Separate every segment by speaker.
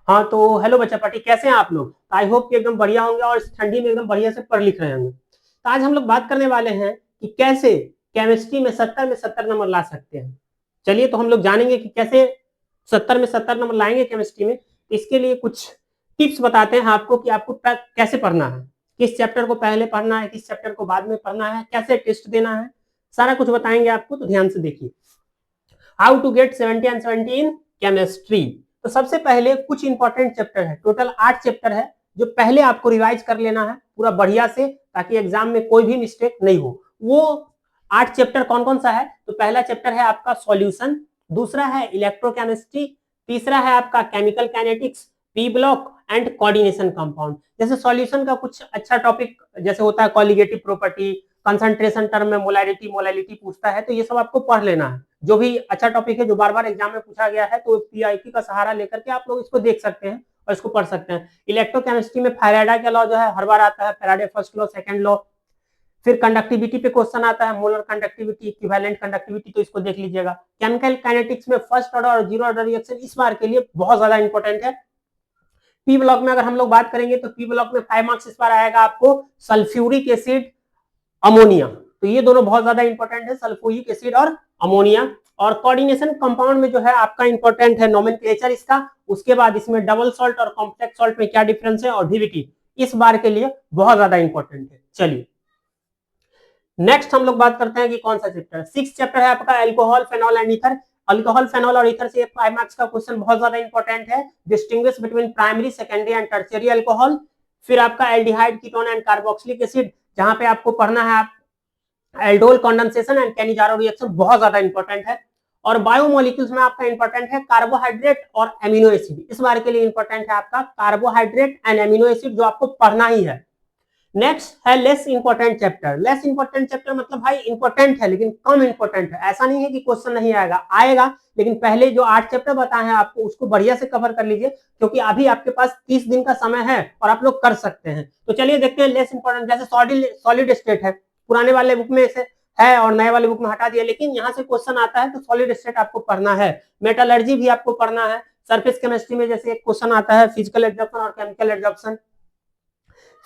Speaker 1: हाँ तो हेलो बच्चा पार्टी, कैसे हैं आप लोग? आई होप कि एकदम बढ़िया होंगे और इस ठंडी में एकदम बढ़िया से पढ़ लिख रहे होंगे। तो आज हम लोग बात करने वाले हैं कि कैसे केमिस्ट्री में 70 नंबर ला सकते हैं। चलिए तो हम लोग जानेंगे कि कैसे 70 नंबर लाएंगे केमिस्ट्री में। तो इसके लिए कुछ टिप्स बताते हैं आपको कि आपको कैसे पढ़ना है, किस चैप्टर को पहले पढ़ना है, किस चैप्टर को बाद में पढ़ना है, कैसे टेस्ट देना है, सारा कुछ बताएंगे आपको। तो ध्यान से देखिए, how to get 70 and 70 in chemistry. तो सबसे पहले कुछ इंपॉर्टेंट चैप्टर है, टोटल 8 चैप्टर है जो पहले आपको रिवाइज कर लेना है पूरा बढ़िया से, ताकि एग्जाम में कोई भी मिस्टेक नहीं हो। वो 8 चैप्टर कौन कौन सा है? तो पहला चैप्टर है आपका सॉल्यूशन, दूसरा है इलेक्ट्रोकेमिस्ट्री, तीसरा है आपका chemical kinetics, P block and coordination compound. जैसे सॉल्यूशन का कुछ अच्छा टॉपिक जैसे होता है कॉलिगेटिव प्रॉपर्टी, कंसंट्रेशन टर्म में मोलैलिटी मोलैलिटी पूछता है, तो ये सब आपको पढ़ लेना है। जो भी अच्छा टॉपिक है जो बार बार एग्जाम में पूछा गया है, तो पीआईक्यू का सहारा लेकर के आप लोग इसको देख सकते हैं और इसको पढ़ सकते हैं। इलेक्ट्रोकेमिस्ट्री में फैराडे का लॉ जो है हर बार आता है, Faraday first law, second law. फिर कंडक्टिविटी पे क्वेश्चन आता है, मोलर कंडक्टिविटी, इक्विवेलेंट कंडक्टिविटी, तो इसको देख लीजिएगा। केमिकल काइनेटिक्स में फर्स्ट ऑर्डर और जीरो ऑर्डर रिएक्शन इस बार के लिए बहुत ज्यादा इंपॉर्टेंट है। पी ब्लॉक में अगर हम लोग बात करेंगे तो पी ब्लॉक में 5 मार्क्स इस बार आएगा आपको, सल्फ्यूरिक एसिड, अमोनिया। तो ये दोनों बहुत ज्यादा इंपॉर्टेंट है, सल्फ्यूरिक एसिड और अमोनिया। और कोऑर्डिनेशन कंपाउंड में जो है आपका इंपॉर्टेंट है नोमेनक्लेचर इसका, उसके बाद इसमें डबल सॉल्ट और कॉम्प्लेक्स सॉल्ट में क्या डिफरेंस है, और डीवीटी इस बार के लिए बहुत ज्यादा इंपॉर्टेंट है। चलिए नेक्स्ट हम लोग बात करते हैं कि कौन सा चैप्टर। 6 चैप्टर है आपका alcohol, phenol and ether. Alcohol, phenol और ईथर से 5 मार्क्स का क्वेश्चन बहुत ज्यादा इंपॉर्टेंट है। Distinguish between primary, secondary and tertiary alcohol. फिर आपका aldehyde, ketone and carboxylic acid, जहां पे आपको पढ़ना है आप aldol condensation and Cannizzaro reaction, बहुत ज्यादा इंपॉर्टेंट है। और बायोमोलिक्यूल्स में आपका इंपॉर्टेंट है कार्बोहाइड्रेट और एमिनो एसिड, इस बार के लिए इंपॉर्टेंट है आपका कार्बोहाइड्रेट एंड एमिनो एसिड, जो आपको पढ़ना ही है। नेक्स्ट है less important chapter. Less important chapter मतलब भाई इंपॉर्टेंट है लेकिन कम इंपॉर्टेंट है, ऐसा नहीं है कि क्वेश्चन नहीं आएगा, आएगा, लेकिन पहले जो 8 चैप्टर बताए हैं आपको उसको बढ़िया से कवर कर लीजिए, क्योंकि अभी आपके पास 30 दिन का समय है और आप लोग कर सकते हैं। तो चलिए देखते हैं लेस इंपॉर्टेंट। जैसे सॉलिड स्टेट है, पुराने वाले बुक में से है और नए वाले बुक में हटा दिया, लेकिन यहाँ से क्वेश्चन आता है तो सॉलिड स्टेट आपको पढ़ना है। मेटलर्जी भी आपको पढ़ना है। सरफेस केमिस्ट्री में जैसे एक क्वेश्चन आता है फिजिकल एब्जॉर्प्शन और केमिकल एब्जॉर्प्शन।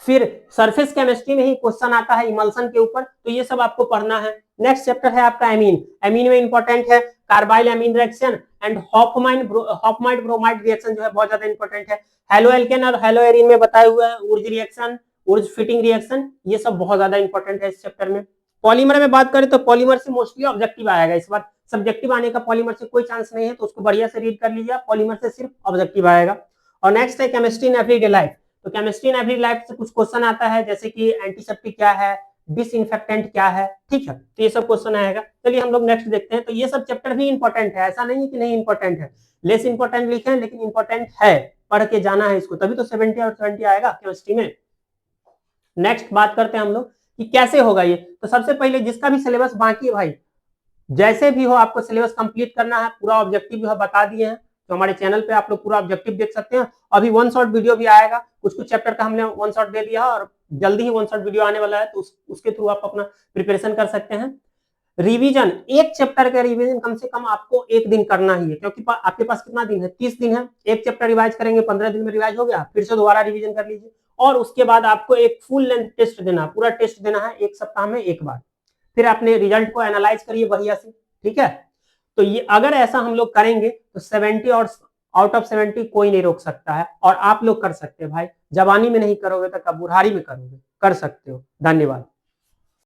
Speaker 1: फिर सरफेस केमिस्ट्री में ही क्वेश्चन आता है इमल्सन के ऊपर, तो ये सब आपको पढ़ना है। नेक्स्ट चैप्टर है आपका एमीन। एमीन में इंपॉर्टेंट है carbylamine reaction and Hofmann bromide reaction, जो है बहुत ज्यादा इंपॉर्टेंट है। हेलो एल्केन और हेलो एरिन में बताए हुए हैं Wurtz reaction, Wurtz Fittig reaction, ये सब बहुत ज्यादा इंपॉर्टेंट है इस चैप्टर में। पॉलीमर में बात करें तो पॉलीमर से मोस्टली ऑब्जेक्टिव आएगा इस बार, सब्जेक्टिव आने का पॉलीमर से कोई चांस नहीं है, तो उसको बढ़िया से रीड कर लीजिए, पॉलीमर से सिर्फ ऑब्जेक्टिव आएगा। और नेक्स्ट है केमिस्ट्री इन एवरीडे लाइफ। तो केमिस्ट्री इन एवरी लाइफ से कुछ क्वेश्चन आता है, जैसे कि एंटीसेप्टिक क्या है, डिसइंफेक्टेंट क्या है, ठीक है, तो ये सब क्वेश्चन आएगा। चलिए हम लोग नेक्स्ट देखते हैं। तो ये सब चैप्टर भी इंपॉर्टेंट है, ऐसा नहीं है कि नहीं इंपॉर्टेंट है, लेस इंपॉर्टेंट लिखे हैं लेकिन इंपॉर्टेंट है, पढ़ के जाना है इसको, तभी तो 70 और 20 आएगा केमिस्ट्री में। नेक्स्ट बात करते हैं हम लोग कि कैसे होगा ये। तो सबसे पहले जिसका भी सिलेबस बाकी है भाई, जैसे भी हो आपको सिलेबस कंप्लीट करना है, पूरा ऑब्जेक्टिव जो है बता दिए हैं, तो हमारे चैनल पे आप लोग पूरा ऑब्जेक्टिव देख सकते हैं। अभी वन शॉट वीडियो भी आएगा, कुछ कुछ चैप्टर का हमने वन शॉट दे दिया और जल्दी ही वन शॉट वीडियो आने वाला है, तो उसके थ्रू आप अपना प्रिपरेशन कर सकते हैं। रिवीजन, एक चैप्टर का रिवीजन कम से कम आपको एक दिन करना ही है, क्योंकि आपके पास कितना दिन है, 30 दिन है। एक चैप्टर रिवाइज करेंगे, 15 दिन में रिवाइज हो गया, फिर से दोबारा रिवीजन कर लीजिए। और उसके बाद आपको एक फुल लेंथ टेस्ट देना, पूरा टेस्ट देना है एक सप्ताह में एक बार। फिर अपने रिजल्ट को एनालाइज करिए बढ़िया से, ठीक है। तो ये अगर ऐसा हम लोग करेंगे तो 70 और आउट ऑफ 70 कोई नहीं रोक सकता है, और आप लोग कर सकते हैं भाई। जवानी में नहीं करोगे तो कब बुढ़ारी में करोगे, कर सकते हो। धन्यवाद।